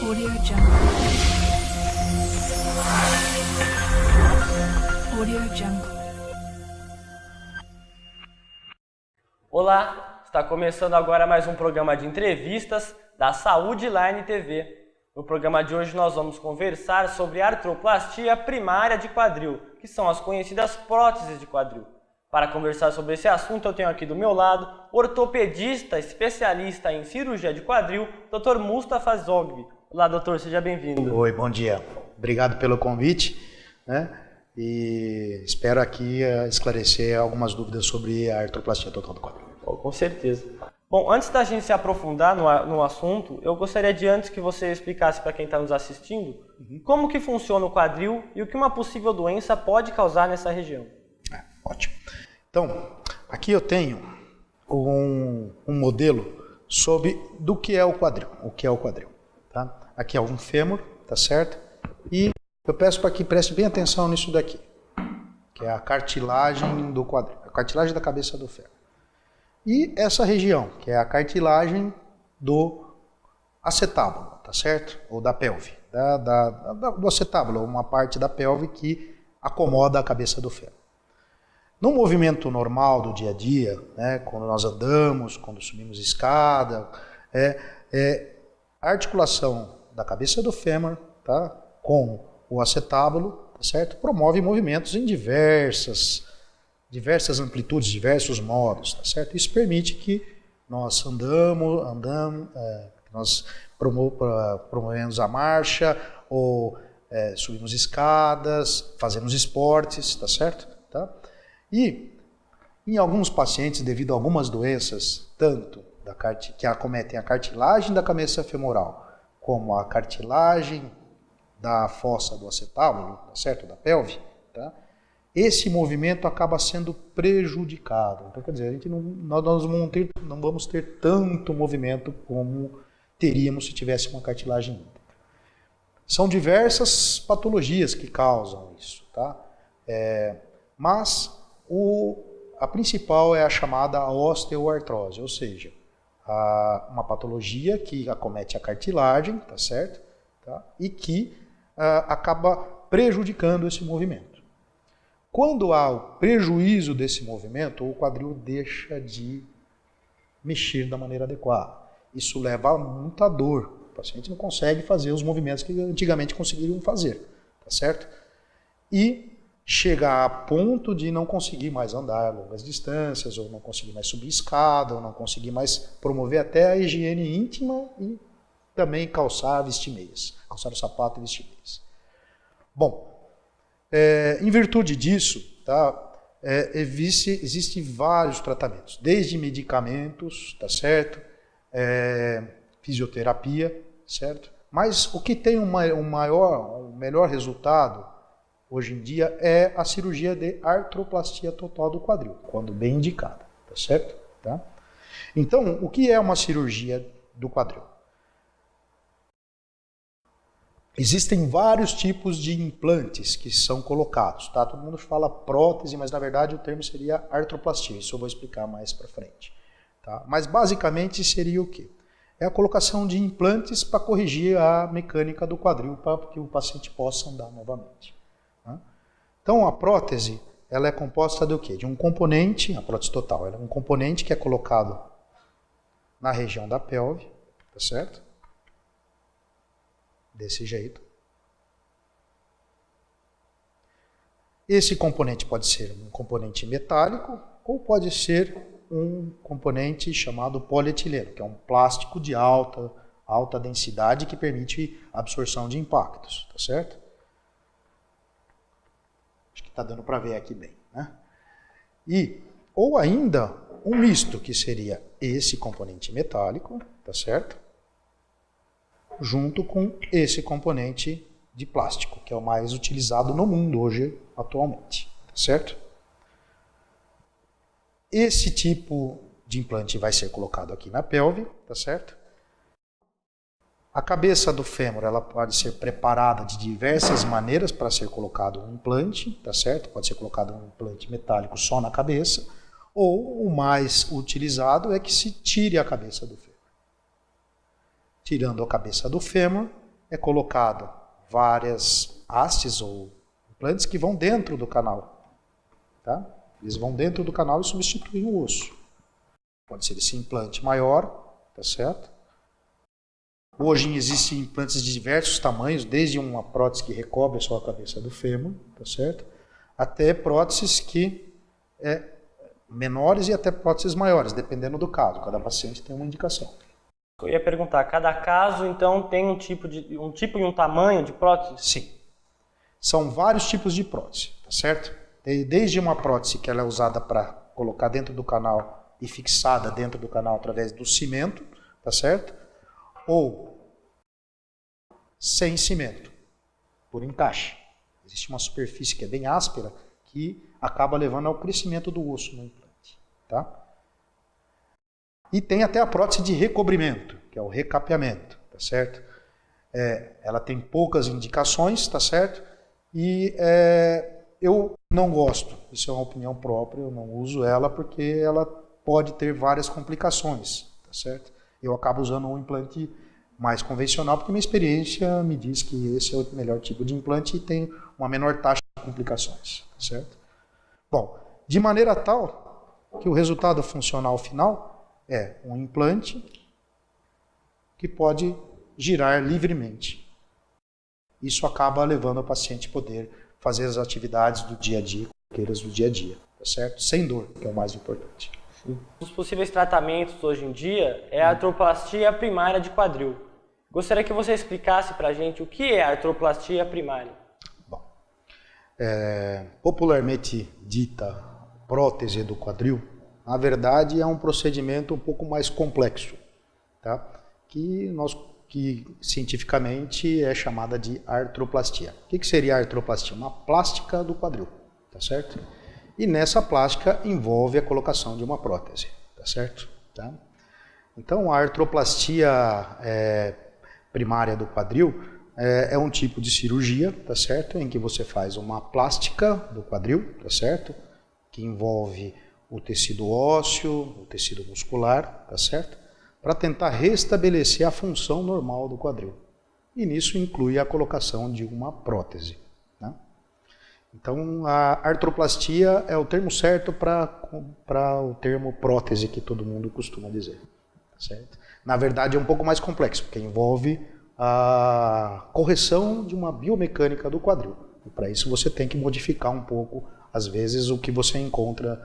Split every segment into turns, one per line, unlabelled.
Audio Jungle. Audio Jungle.
Olá, está começando agora mais um programa de entrevistas da Saúde Line TV. No programa de hoje nós vamos conversar sobre artroplastia primária de quadril, que são as conhecidas próteses de quadril. Para conversar sobre esse assunto eu tenho aqui do meu lado ortopedista especialista em cirurgia de quadril, Dr. Mustafa Zogbi. Olá, doutor, seja bem-vindo.
Oi, bom dia. Obrigado pelo convite, E espero aqui esclarecer algumas dúvidas sobre a artroplastia total do quadril.
Com certeza. Bom, antes da gente se aprofundar no assunto, eu gostaria de antes que você explicasse para quem está nos assistindo como que funciona o quadril e o que uma possível doença pode causar nessa região.
Ótimo. Então, aqui eu tenho um modelo do que é o quadril. O que é o quadril, tá? Aqui é um fêmur, tá certo? E eu peço para que preste bem atenção nisso daqui, que é a cartilagem do quadril, a cartilagem da cabeça do fêmur. E essa região, que é a cartilagem do acetábulo, tá certo? Ou da pelve, do acetábulo, uma parte da pelve que acomoda a cabeça do fêmur. No movimento normal do dia a dia, quando nós andamos, quando subimos escada, a articulação da cabeça do fêmur, tá, com o acetábulo, tá certo? Promove movimentos em diversas amplitudes, diversos modos, tá certo? Isso permite que nós nós promovemos a marcha, ou subimos escadas, fazemos esportes, tá certo? Tá? E em alguns pacientes, devido a algumas doenças, tanto que acometem a cartilagem da cabeça femoral, como a cartilagem da fossa do acetábulo, tá certo? Da pelve, tá? Esse movimento acaba sendo prejudicado. Então, quer dizer, nós não vamos ter tanto movimento como teríamos se tivesse uma cartilagem íntegra. São diversas patologias que causam isso, tá? Mas a principal é a chamada osteoartrose, ou seja, uma patologia que acomete a cartilagem, tá certo? Tá? E que acaba prejudicando esse movimento. Quando há o prejuízo desse movimento, o quadril deixa de mexer da maneira adequada. Isso leva a muita dor. O paciente não consegue fazer os movimentos que antigamente conseguiriam fazer, tá certo? E chega a ponto de não conseguir mais andar longas distâncias, ou não conseguir mais subir escada, ou não conseguir mais promover até a higiene íntima e também calçar, vestir meias, calçar o sapato e vestir meias. Bom, em virtude disso, tá, existem vários tratamentos, desde medicamentos, tá certo, fisioterapia, certo? Mas o que tem um melhor resultado hoje em dia é a cirurgia de artroplastia total do quadril, quando bem indicada, tá certo? Tá? Então, o que é uma cirurgia do quadril? Existem vários tipos de implantes que são colocados, tá? Todo mundo fala prótese, mas na verdade o termo seria artroplastia, isso eu vou explicar mais para frente, tá? Mas basicamente seria o quê? É a colocação de implantes para corrigir a mecânica do quadril, para que o paciente possa andar novamente. Então, a prótese, ela é composta do quê? De um componente, a prótese total, ela é um componente que é colocado na região da pelve, tá certo? Desse jeito. Esse componente pode ser um componente metálico ou pode ser um componente chamado polietileno, que é um plástico de alta densidade que permite a absorção de impactos, tá certo? Acho que está dando para ver aqui bem, né? Ou ainda um misto, que seria esse componente metálico, tá certo? Junto com esse componente de plástico, que é o mais utilizado no mundo hoje, atualmente, tá certo? Esse tipo de implante vai ser colocado aqui na pelve, tá certo? A cabeça do fêmur, ela pode ser preparada de diversas maneiras para ser colocado um implante, tá certo? Pode ser colocado um implante metálico só na cabeça, ou o mais utilizado é que se tire a cabeça do fêmur. Tirando a cabeça do fêmur, é colocado várias hastes ou implantes que vão dentro do canal. Tá? Eles vão dentro do canal e substituem o osso. Pode ser esse implante maior, tá certo? Hoje existem implantes de diversos tamanhos, desde uma prótese que recobre só a cabeça do fêmur, tá certo? Até próteses que menores e até próteses maiores, dependendo do caso. Cada paciente tem uma indicação.
Eu ia perguntar, cada caso então tem um tipo e um tamanho de prótese?
Sim. São vários tipos de prótese, tá certo? Desde uma prótese que ela é usada para colocar dentro do canal e fixada dentro do canal através do cimento, tá certo? Ou sem cimento, por encaixe. Existe uma superfície que é bem áspera que acaba levando ao crescimento do osso no implante, tá? E tem até a prótese de recobrimento, que é o recapeamento, tá certo? Ela tem poucas indicações, tá certo? E eu não gosto, isso é uma opinião própria, eu não uso ela porque ela pode ter várias complicações, tá certo? Eu acabo usando um implante mais convencional porque minha experiência me diz que esse é o melhor tipo de implante e tem uma menor taxa de complicações, tá certo? Bom, de maneira tal que o resultado funcional final é um implante que pode girar livremente. Isso acaba levando o paciente a poder fazer as atividades do dia a dia, corriqueiras do dia a dia, tá certo? Sem dor, que é o mais importante.
Os possíveis tratamentos hoje em dia é a artroplastia primária de quadril. Gostaria que você explicasse para a gente o que é a artroplastia primária.
Bom, popularmente dita prótese do quadril, na verdade é um procedimento um pouco mais complexo, tá? Que cientificamente é chamada de artroplastia. O que seria a artroplastia? Uma plástica do quadril, tá certo? E nessa plástica envolve a colocação de uma prótese, tá certo? Tá? Então a artroplastia primária do quadril é um tipo de cirurgia, tá certo? Em que você faz uma plástica do quadril, tá certo? Que envolve o tecido ósseo, o tecido muscular, tá certo? Para tentar restabelecer a função normal do quadril. E nisso inclui a colocação de uma prótese. Né? Então, a artroplastia é o termo certo para o termo prótese que todo mundo costuma dizer. Certo? Na verdade, é um pouco mais complexo, porque envolve a correção de uma biomecânica do quadril. E para isso você tem que modificar um pouco, às vezes, o que você encontra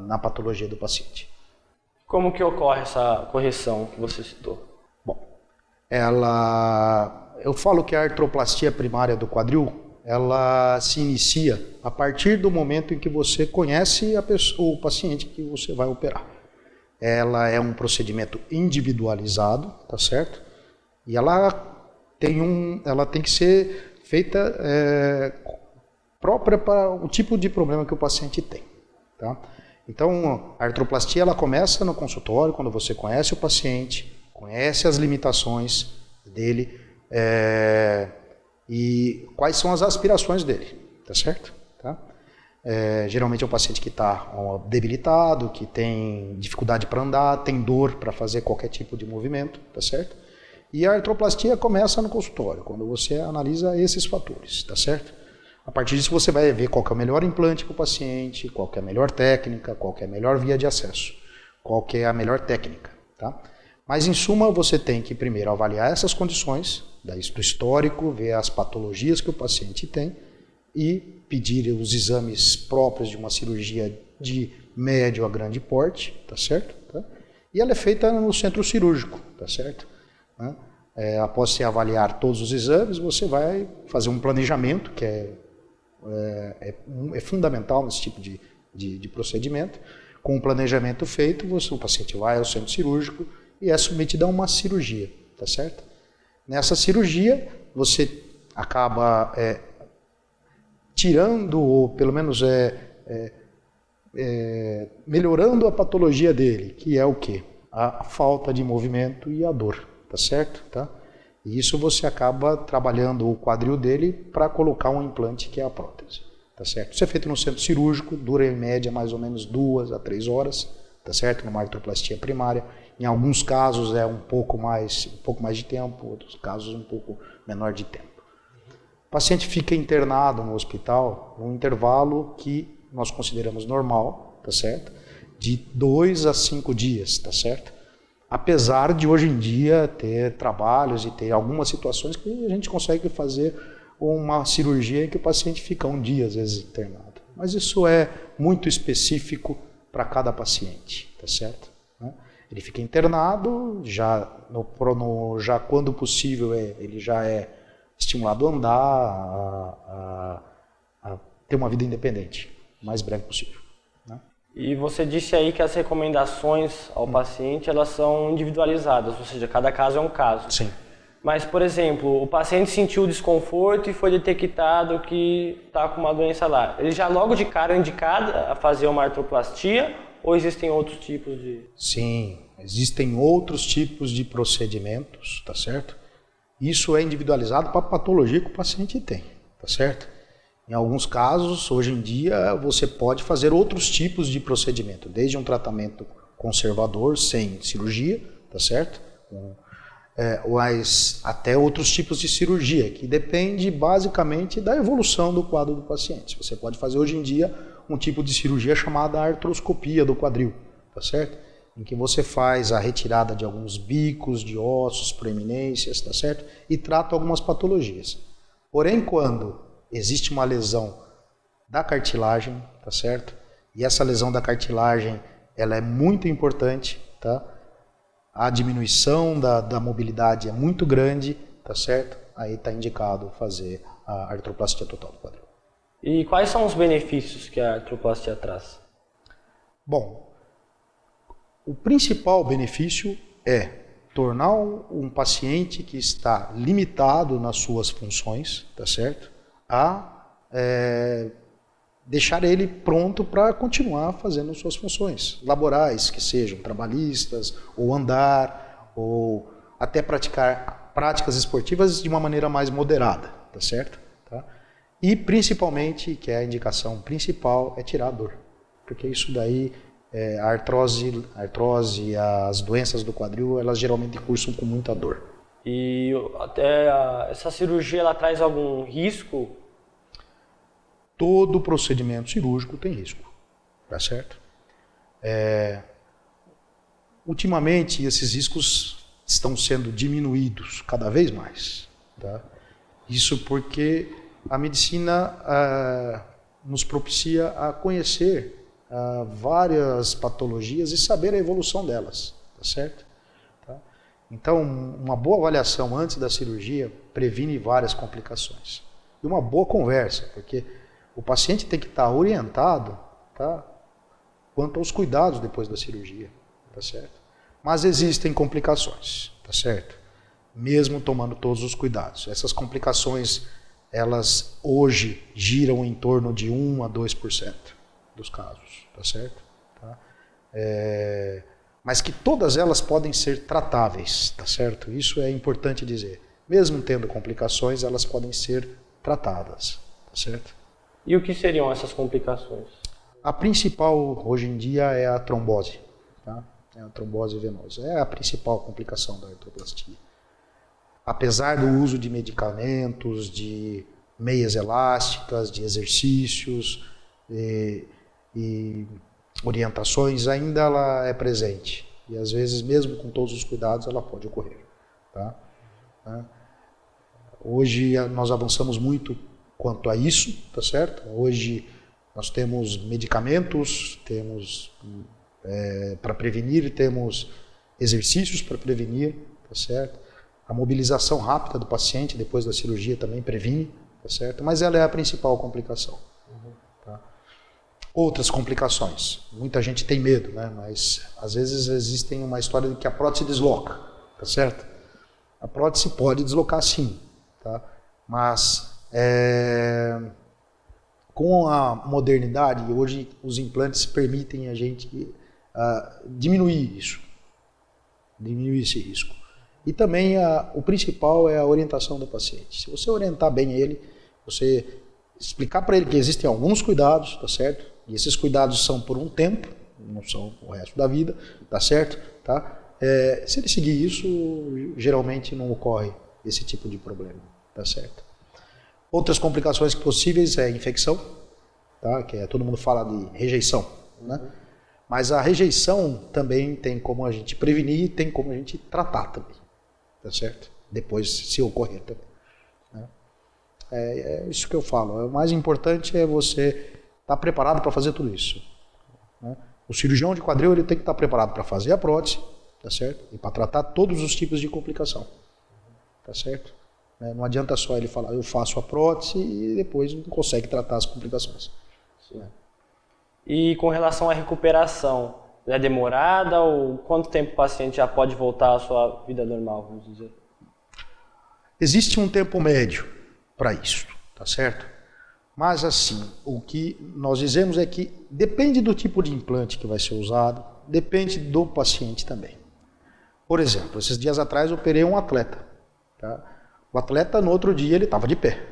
na patologia do paciente.
Como que ocorre essa correção que você citou?
Bom, eu falo que a artroplastia primária do quadril, ela se inicia a partir do momento em que você conhece o paciente que você vai operar. Ela é um procedimento individualizado, tá certo? E ela tem que ser feita própria para o tipo de problema que o paciente tem, tá? Então, a artroplastia ela começa no consultório, quando você conhece o paciente, conhece as limitações dele e quais são as aspirações dele, tá certo? Tá? Geralmente é um paciente que está debilitado, que tem dificuldade para andar, tem dor para fazer qualquer tipo de movimento, tá certo? E a artroplastia começa no consultório, quando você analisa esses fatores, tá certo? A partir disso você vai ver qual que é o melhor implante para o paciente, qual que é a melhor técnica, qual que é a melhor via de acesso, qual que é a melhor técnica, tá? Mas em suma você tem que primeiro avaliar essas condições, do histórico, ver as patologias que o paciente tem e pedir os exames próprios de uma cirurgia de médio a grande porte, tá certo? Tá? E ela é feita no centro cirúrgico, tá certo? Após você avaliar todos os exames, você vai fazer um planejamento que é fundamental nesse tipo de procedimento. Com o planejamento feito, o paciente vai ao centro cirúrgico e é submetido a uma cirurgia, tá certo? Nessa cirurgia, você acaba tirando, ou pelo menos melhorando a patologia dele, que é o quê? A falta de movimento e a dor, tá certo? Tá? E isso você acaba trabalhando o quadril dele para colocar um implante que é a prótese, tá certo? Isso é feito no centro cirúrgico, dura em média mais ou menos 2 a 3 horas, tá certo? Numa artroplastia primária, Em alguns casos é um pouco mais de tempo, outros casos um pouco menor de tempo. O paciente fica internado no hospital num intervalo que nós consideramos normal, tá certo? De 2 a 5 dias, tá certo? Apesar de hoje em dia ter trabalhos e ter algumas situações que a gente consegue fazer uma cirurgia em que o paciente fica um dia, às vezes, internado. Mas isso é muito específico para cada paciente, tá certo? Ele fica internado, já quando possível ele já é estimulado a andar, a ter uma vida independente, o mais breve possível. Né?
E você disse aí que as recomendações ao paciente elas são individualizadas, ou seja, cada caso é um caso.
Sim.
Mas, por exemplo, o paciente sentiu desconforto e foi detectado que está com uma doença lá. Ele já logo de cara é indicado a fazer uma artroplastia ou existem outros tipos de...
Sim, existem outros tipos de procedimentos, tá certo? Isso é individualizado para a patologia que o paciente tem, tá certo? Em alguns casos, hoje em dia, você pode fazer outros tipos de procedimento, desde um tratamento conservador, sem cirurgia, tá certo? Mas até outros tipos de cirurgia, que depende basicamente da evolução do quadro do paciente. Você pode fazer hoje em dia um tipo de cirurgia chamada artroscopia do quadril, tá certo? Em que você faz a retirada de alguns bicos, de ossos, proeminências, tá certo? E trata algumas patologias. Porém, quando existe uma lesão da cartilagem, tá certo? E essa lesão da cartilagem, ela é muito importante, tá? A diminuição da mobilidade é muito grande, tá certo? Aí está indicado fazer a artroplastia total do quadril.
E quais são os benefícios que a artroplastia traz?
Bom, o principal benefício é tornar um paciente que está limitado nas suas funções, tá certo? Deixar ele pronto para continuar fazendo suas funções laborais, que sejam trabalhistas, ou andar, ou até praticar práticas esportivas de uma maneira mais moderada, tá certo? Tá? E principalmente, que é a indicação principal, é tirar a dor, porque isso daí, a artrose, as doenças do quadril, elas geralmente cursam com muita dor.
E até essa cirurgia, ela traz algum risco?
Todo procedimento cirúrgico tem risco, tá certo? Ultimamente, esses riscos estão sendo diminuídos cada vez mais, tá? Isso porque a medicina nos propicia a conhecer várias patologias e saber a evolução delas, tá certo? Tá? Então, uma boa avaliação antes da cirurgia previne várias complicações. E uma boa conversa, porque o paciente tem que estar orientado, tá, quanto aos cuidados depois da cirurgia, tá certo? Mas existem complicações, tá certo? Mesmo tomando todos os cuidados. Essas complicações, elas hoje giram em torno de 1 a 2% dos casos, tá certo? Tá? Mas que todas elas podem ser tratáveis, tá certo? Isso é importante dizer. Mesmo tendo complicações, elas podem ser tratadas, tá certo?
E o que seriam essas complicações?
A principal hoje em dia é a trombose, tá? É a trombose venosa. É a principal complicação da artroplastia. Apesar do uso de medicamentos, de meias elásticas, de exercícios e orientações, ainda ela é presente. E às vezes, mesmo com todos os cuidados, ela pode ocorrer, tá? Hoje nós avançamos muito quanto a isso, tá certo? Hoje nós temos medicamentos, temos para prevenir, temos exercícios para prevenir, tá certo? A mobilização rápida do paciente depois da cirurgia também previne, tá certo? Mas ela é a principal complicação. Tá? Outras complicações, muita gente tem medo, né? Mas às vezes existem uma história de que a prótese desloca, tá certo? A prótese pode deslocar sim, tá? Mas com a modernidade, hoje os implantes permitem a gente diminuir isso, diminuir esse risco. E também o principal é a orientação do paciente. Se você orientar bem ele, você explicar para ele que existem alguns cuidados, tá certo? E esses cuidados são por um tempo, não são o resto da vida, tá certo? Tá? Se ele seguir isso, geralmente não ocorre esse tipo de problema, tá certo? Outras complicações possíveis é infecção, tá? Que todo mundo fala de rejeição, né? Mas a rejeição também tem como a gente prevenir e tem como a gente tratar também, tá certo? Depois, se ocorrer também, né? É isso que eu falo. O mais importante é você estar preparado para fazer tudo isso, né? O cirurgião de quadril ele tem que estar preparado para fazer a prótese, tá certo? E para tratar todos os tipos de complicação, tá certo? Não adianta só ele falar, eu faço a prótese e depois não consegue tratar as complicações. Né?
E com relação à recuperação, é demorada ou quanto tempo o paciente já pode voltar à sua vida normal, vamos dizer?
Existe um tempo médio para isso, tá certo? Mas assim, o que nós dizemos é que depende do tipo de implante que vai ser usado, depende do paciente também. Por exemplo, esses dias atrás eu operei um atleta, tá? O atleta no outro dia ele estava de pé,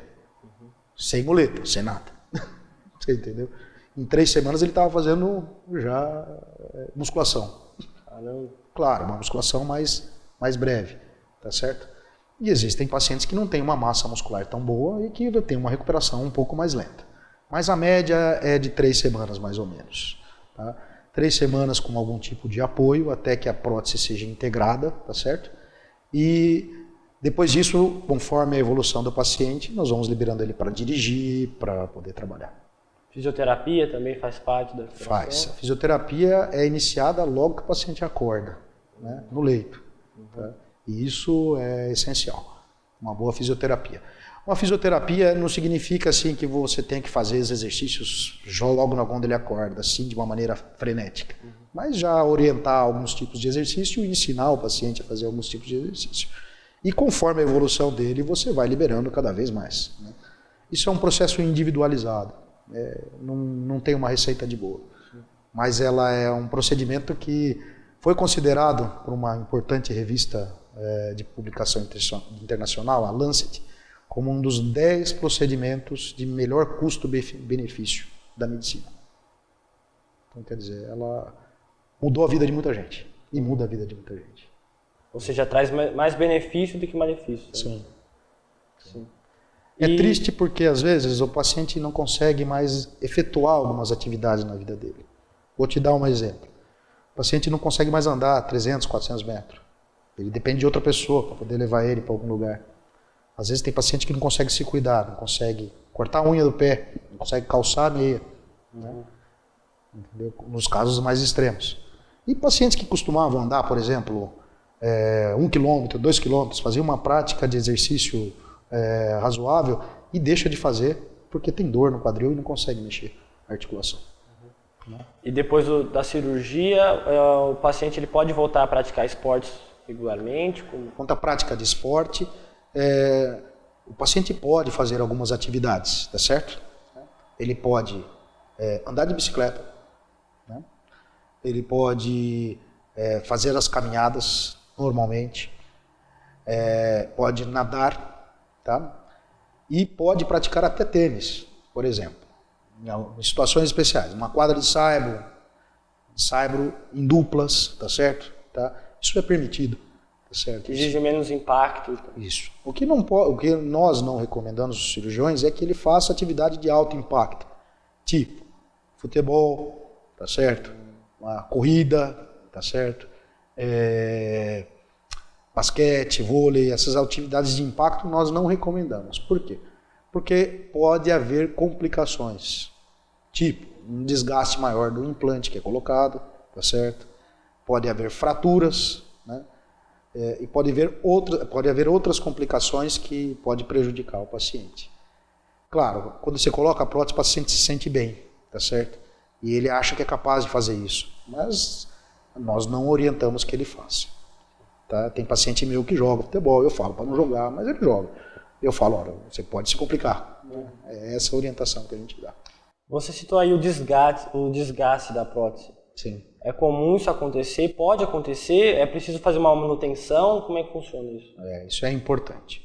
sem muleta, sem nada. Você entendeu? Em 3 semanas ele estava fazendo já musculação. Claro, uma musculação mais breve, tá certo? E existem pacientes que não têm uma massa muscular tão boa e que têm uma recuperação um pouco mais lenta. Mas a média é de 3 semanas mais ou menos. Tá? 3 semanas com algum tipo de apoio até que a prótese seja integrada, tá certo? E depois disso, conforme a evolução do paciente, nós vamos liberando ele para dirigir, para poder trabalhar.
Fisioterapia também faz parte da recuperação?
Faz. A fisioterapia é iniciada logo que o paciente acorda, né, no leito. Tá? E isso é essencial, uma boa fisioterapia. Uma fisioterapia não significa assim que você tem que fazer os exercícios logo quando ele acorda, assim, de uma maneira frenética. Mas já orientar alguns tipos de exercício e ensinar o paciente a fazer alguns tipos de exercício. E conforme a evolução dele, você vai liberando cada vez mais. Né? Isso é um processo individualizado. Não tem uma receita de bolo. Mas ela é um procedimento que foi considerado por uma importante revista de publicação internacional, a Lancet, como um dos 10 procedimentos de melhor custo-benefício da medicina. Então, quer dizer, ela mudou a vida de muita gente e muda a vida de muita gente.
Ou seja, traz mais benefício do que malefício.
Sim.
Né? Sim.
É triste porque, às vezes, o paciente não consegue mais efetuar algumas atividades na vida dele. Vou te dar um exemplo. O paciente não consegue mais andar 300, 400 metros. Ele depende de outra pessoa para poder levar ele para algum lugar. Às vezes tem paciente que não consegue se cuidar, não consegue cortar a unha do pé, não consegue calçar a meia. Né? Entendeu? Nos casos mais extremos. E pacientes que costumavam andar, por exemplo, 1 quilômetro, 2 quilômetros, faziam uma prática de exercício razoável e deixa de fazer porque tem dor no quadril e não consegue mexer a articulação.
E depois da cirurgia, o paciente ele pode voltar a praticar esportes regularmente?
Quanto à prática de esporte, o paciente pode fazer algumas atividades, tá certo? Ele pode andar de bicicleta, né? Ele pode fazer as caminhadas normalmente, pode nadar, tá? E pode praticar até tênis, por exemplo, em situações especiais. Uma quadra de saibro em duplas, tá certo? Tá? Isso é permitido, tá certo?
Exige menos impacto.
Isso. O que nós não recomendamos aos cirurgiões é que ele faça atividade de alto impacto, tipo futebol, tá certo? Uma corrida, tá certo? Basquete, vôlei, essas atividades de impacto nós não recomendamos. Por quê? Porque pode haver complicações, tipo um desgaste maior do implante que é colocado, tá certo? Pode haver fraturas, né? E pode haver outras complicações que podem prejudicar o paciente. Claro, quando você coloca a prótese, o paciente se sente bem, tá certo? E ele acha que é capaz de fazer isso, mas nós não orientamos que ele faça. Tá? Tem paciente meu que joga futebol, eu falo para não jogar, mas ele joga. Eu falo, olha, você pode se complicar. É essa a orientação que a gente dá.
Você citou aí o desgaste da prótese.
Sim.
É comum isso acontecer? Pode acontecer? É preciso fazer uma manutenção? Como é que funciona isso?
Isso é importante.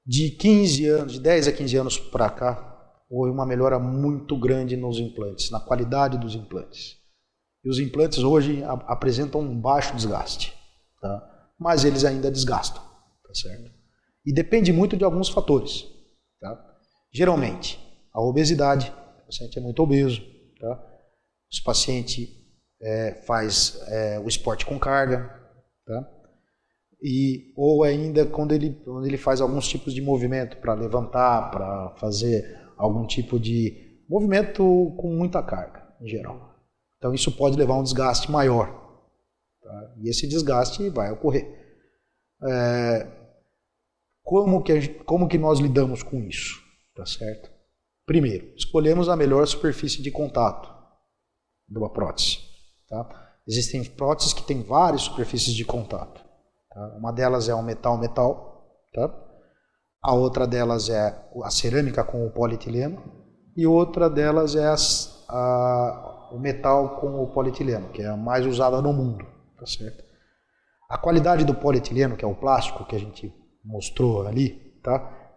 De 15 anos, de 10 a 15 anos para cá, houve uma melhora muito grande nos implantes, na qualidade dos implantes. E os implantes hoje apresentam um baixo desgaste, tá? Mas eles ainda desgastam, tá certo? E depende muito de alguns fatores, tá? Geralmente, a obesidade, o paciente é muito obeso, tá? Os pacientes faz o esporte com carga, tá? Ou ainda quando ele faz alguns tipos de movimento para levantar, para fazer algum tipo de movimento com muita carga, em geral. Então isso pode levar a um desgaste maior, tá? E esse desgaste vai ocorrer. Como que nós lidamos com isso? Tá certo? Primeiro, escolhemos a melhor superfície de contato de uma prótese. Tá? Existem próteses que têm várias superfícies de contato. Tá? Uma delas é o metal-metal, tá? A outra delas é a cerâmica com o polietileno e outra delas é o metal com o polietileno, que é a mais usada no mundo. Tá certo? A qualidade do polietileno, que é o plástico que a gente mostrou ali, tá?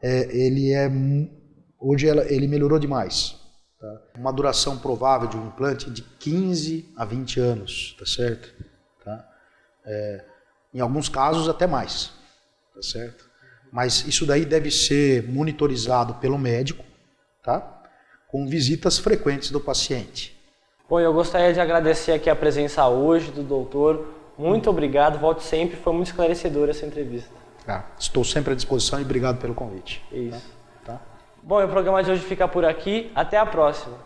Hoje ele melhorou demais. Tá? Uma duração provável de um implante de 15 a 20 anos, tá certo? Tá? Em alguns casos até mais, tá certo? Mas isso daí deve ser monitorizado pelo médico, tá? Com visitas frequentes do paciente.
Bom, eu gostaria de agradecer aqui a presença hoje do doutor. Muito obrigado, volte sempre, foi muito esclarecedora essa entrevista.
Estou sempre à disposição e obrigado pelo convite.
Isso.
Tá?
Bom, e o programa de hoje fica por aqui. Até a próxima.